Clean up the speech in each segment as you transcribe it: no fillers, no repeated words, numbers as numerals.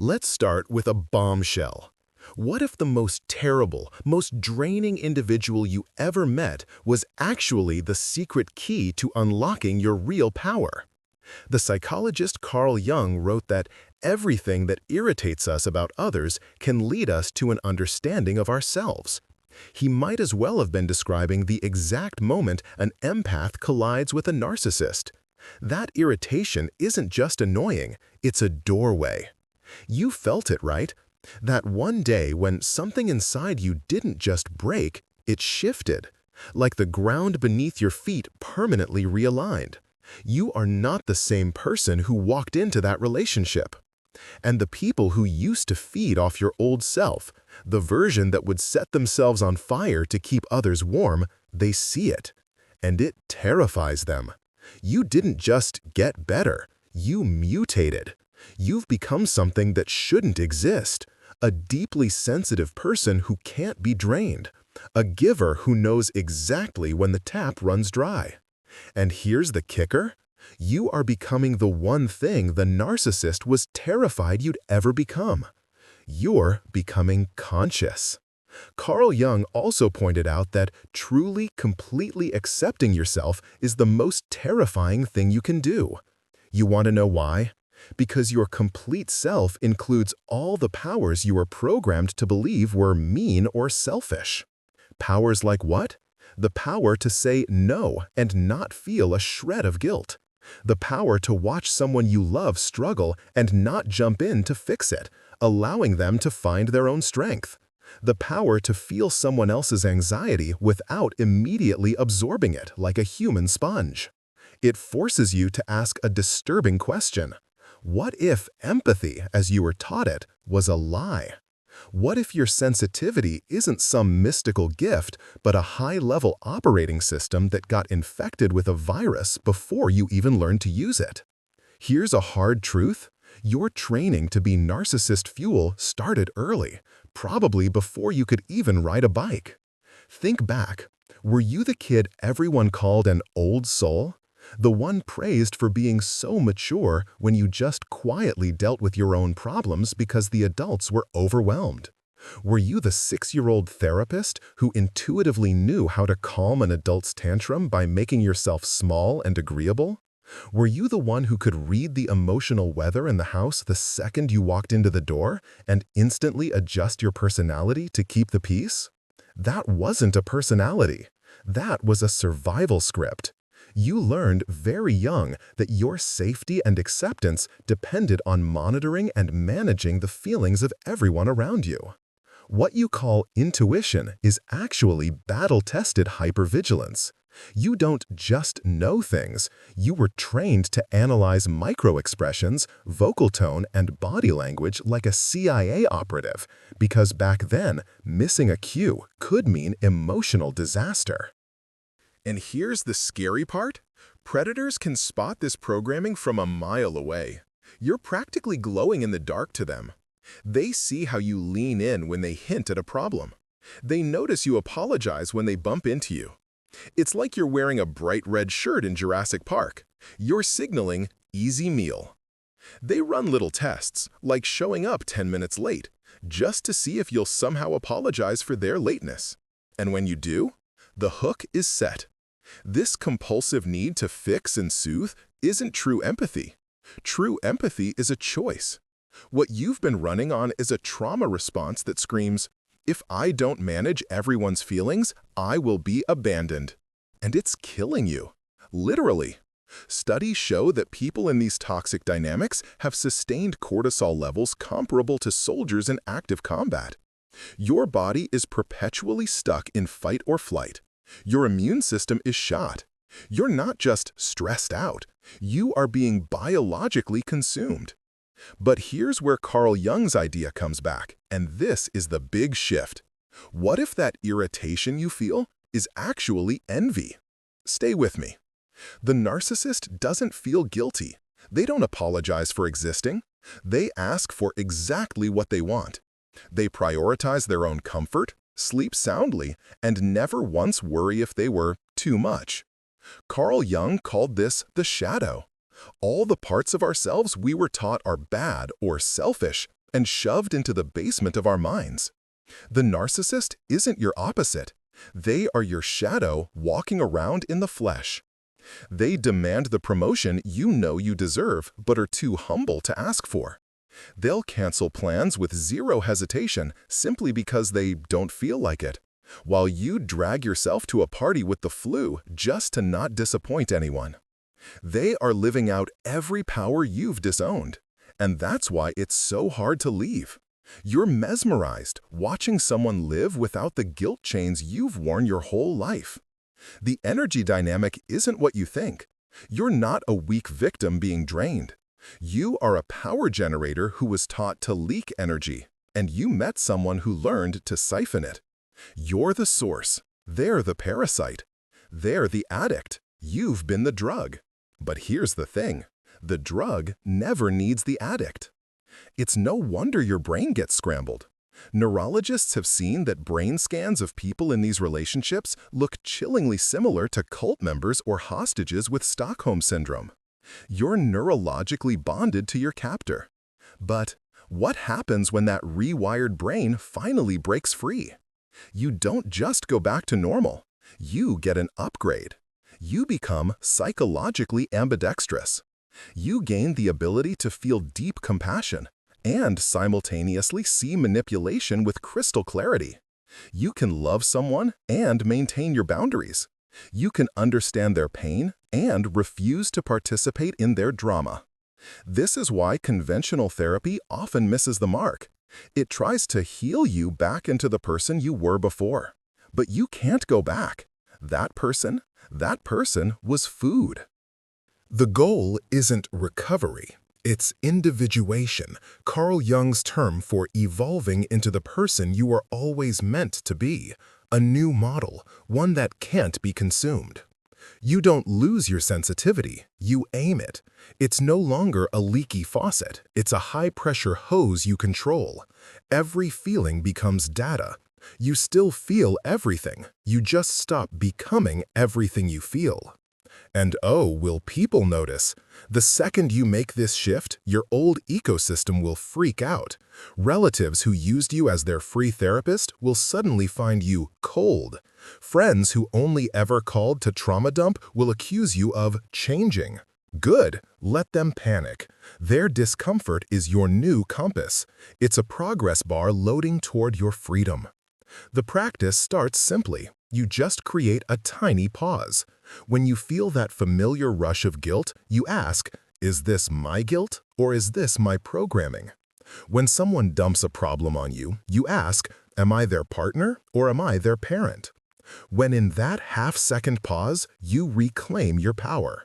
Let's start with a bombshell. What if the most terrible, most draining individual you ever met was actually the secret key to unlocking your real power? The psychologist Carl Jung wrote that everything that irritates us about others can lead us to an understanding of ourselves. He might as well have been describing the exact moment an empath collides with a narcissist. That irritation isn't just annoying, it's a doorway. You felt it, right? That one day when something inside you didn't just break, it shifted, like the ground beneath your feet permanently realigned. You are not the same person who walked into that relationship. And the people who used to feed off your old self, the version that would set themselves on fire to keep others warm, they see it. And it terrifies them. You didn't just get better, you mutated. You've become something that shouldn't exist, a deeply sensitive person who can't be drained, a giver who knows exactly when the tap runs dry. And here's the kicker. You are becoming the one thing the narcissist was terrified you'd ever become. You're becoming conscious. Carl Jung also pointed out that truly, completely accepting yourself is the most terrifying thing you can do. You want to know why? Because your complete self includes all the powers you were programmed to believe were mean or selfish. Powers like what? The power to say no and not feel a shred of guilt. The power to watch someone you love struggle and not jump in to fix it, allowing them to find their own strength. The power to feel someone else's anxiety without immediately absorbing it like a human sponge. It forces you to ask a disturbing question. What if empathy, as you were taught it, was a lie? What if your sensitivity isn't some mystical gift, but a high-level operating system that got infected with a virus before you even learned to use it? Here's a hard truth. Your training to be narcissist fuel started early, probably before you could even ride a bike. Think back. Were you the kid everyone called an old soul? The one praised for being so mature when you just quietly dealt with your own problems because the adults were overwhelmed? Were you the 6-year-old therapist who intuitively knew how to calm an adult's tantrum by making yourself small and agreeable? Were you the one who could read the emotional weather in the house the second you walked into the door and instantly adjust your personality to keep the peace? That wasn't a personality. That was a survival script. You learned very young that your safety and acceptance depended on monitoring and managing the feelings of everyone around you. What you call intuition is actually battle-tested hypervigilance. You don't just know things, you were trained to analyze microexpressions, vocal tone, and body language like a CIA operative, because back then, missing a cue could mean emotional disaster. And here's the scary part. Predators can spot this programming from a mile away. You're practically glowing in the dark to them. They see how you lean in when they hint at a problem. They notice you apologize when they bump into you. It's like you're wearing a bright red shirt in Jurassic Park. You're signaling easy meal. They run little tests, like showing up 10 minutes late, just to see if you'll somehow apologize for their lateness. And when you do, the hook is set. This compulsive need to fix and soothe isn't true empathy. True empathy is a choice. What you've been running on is a trauma response that screams, "If I don't manage everyone's feelings, I will be abandoned." And it's killing you. Literally. Studies show that people in these toxic dynamics have sustained cortisol levels comparable to soldiers in active combat. Your body is perpetually stuck in fight or flight. Your immune system is shot. You're not just stressed out. You are being biologically consumed. But here's where Carl Jung's idea comes back, and this is the big shift. What if that irritation you feel is actually envy? Stay with me. The narcissist doesn't feel guilty. They don't apologize for existing. They ask for exactly what they want. They prioritize their own comfort, sleep soundly, and never once worry if they were too much. Carl Jung called this the shadow. All the parts of ourselves we were taught are bad or selfish and shoved into the basement of our minds. The narcissist isn't your opposite. They are your shadow walking around in the flesh. They demand the promotion you know you deserve but are too humble to ask for. They'll cancel plans with zero hesitation simply because they don't feel like it, while you drag yourself to a party with the flu just to not disappoint anyone. They are living out every power you've disowned, and that's why it's so hard to leave. You're mesmerized watching someone live without the guilt chains you've worn your whole life. The energy dynamic isn't what you think. You're not a weak victim being drained. You are a power generator who was taught to leak energy, and you met someone who learned to siphon it. You're the source. They're the parasite. They're the addict. You've been the drug. But here's the thing. The drug never needs the addict. It's no wonder your brain gets scrambled. Neurologists have seen that brain scans of people in these relationships look chillingly similar to cult members or hostages with Stockholm Syndrome. You're neurologically bonded to your captor. But what happens when that rewired brain finally breaks free? You don't just go back to normal. You get an upgrade. You become psychologically ambidextrous. You gain the ability to feel deep compassion and simultaneously see manipulation with crystal clarity. You can love someone and maintain your boundaries. You can understand their pain and refuse to participate in their drama. This is why conventional therapy often misses the mark. It tries to heal you back into the person you were before. But you can't go back. That person was food. The goal isn't recovery. It's individuation, Carl Jung's term for evolving into the person you were always meant to be, a new model, one that can't be consumed. You don't lose your sensitivity, you aim it. It's no longer a leaky faucet, it's a high-pressure hose you control. Every feeling becomes data. You still feel everything, you just stop becoming everything you feel. And oh, will people notice? The second you make this shift, your old ecosystem will freak out. Relatives who used you as their free therapist will suddenly find you cold. Friends who only ever called to trauma dump will accuse you of changing. Good, let them panic. Their discomfort is your new compass. It's a progress bar loading toward your freedom. The practice starts simply. You just create a tiny pause. When you feel that familiar rush of guilt, you ask, is this my guilt or is this my programming? When someone dumps a problem on you, you ask, am I their partner or am I their parent? When in that half-second pause, you reclaim your power.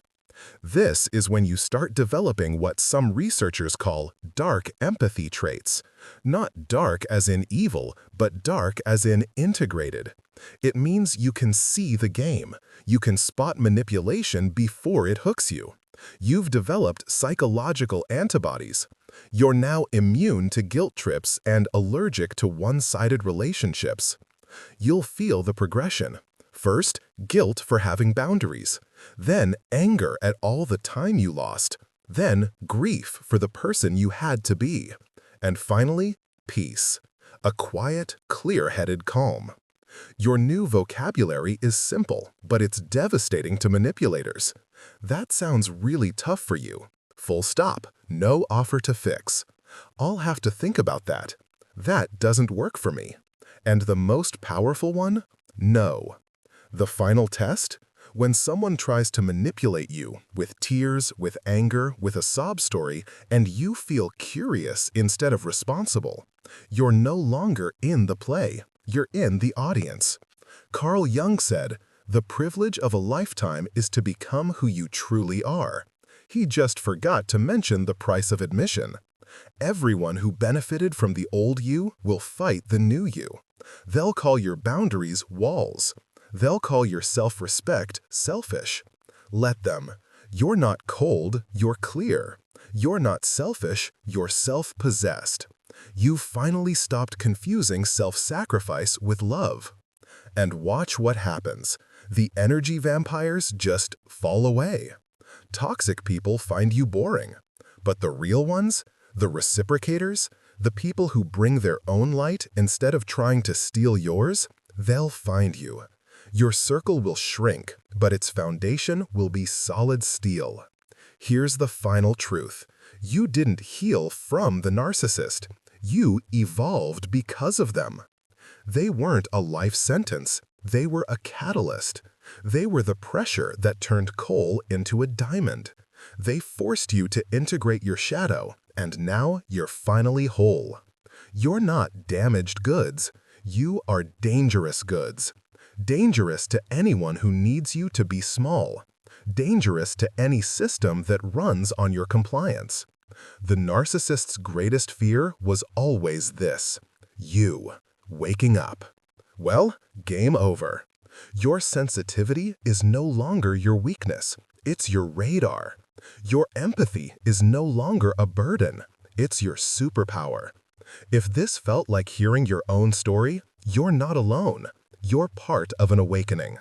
This is when you start developing what some researchers call dark empathy traits. Not dark as in evil, but dark as in integrated. It means you can see the game. You can spot manipulation before it hooks you. You've developed psychological antibodies. You're now immune to guilt trips and allergic to one-sided relationships. You'll feel the progression. First, guilt for having boundaries. Then, anger at all the time you lost. Then, grief for the person you had to be. And finally, peace. A quiet, clear-headed calm. Your new vocabulary is simple, but it's devastating to manipulators. That sounds really tough for you. Full stop. No offer to fix. I'll have to think about that. That doesn't work for me. And the most powerful one? No. The final test? When someone tries to manipulate you with tears, with anger, with a sob story, and you feel curious instead of responsible, you're no longer in the play. You're in the audience. Carl Jung said, the privilege of a lifetime is to become who you truly are. He just forgot to mention the price of admission. Everyone who benefited from the old you will fight the new you. They'll call your boundaries walls. They'll call your self-respect selfish. Let them. You're not cold, you're clear. You're not selfish, you're self-possessed. You've finally stopped confusing self-sacrifice with love. And watch what happens. The energy vampires just fall away. Toxic people find you boring. But the real ones, the reciprocators, The people who bring their own light instead of trying to steal yours, they'll find you. Your circle will shrink, but its foundation will be solid steel. Here's the final truth. You didn't heal from the narcissist. You evolved because of them. They weren't a life sentence. They were a catalyst. They were the pressure that turned coal into a diamond. They forced you to integrate your shadow, and now you're finally whole. You're not damaged goods. You are dangerous goods. Dangerous to anyone who needs you to be small. Dangerous to any system that runs on your compliance. The narcissist's greatest fear was always this: you waking up. Well, game over. Your sensitivity is no longer your weakness. It's your radar. Your empathy is no longer a burden. It's your superpower. If this felt like hearing your own story, you're not alone. You're part of an awakening.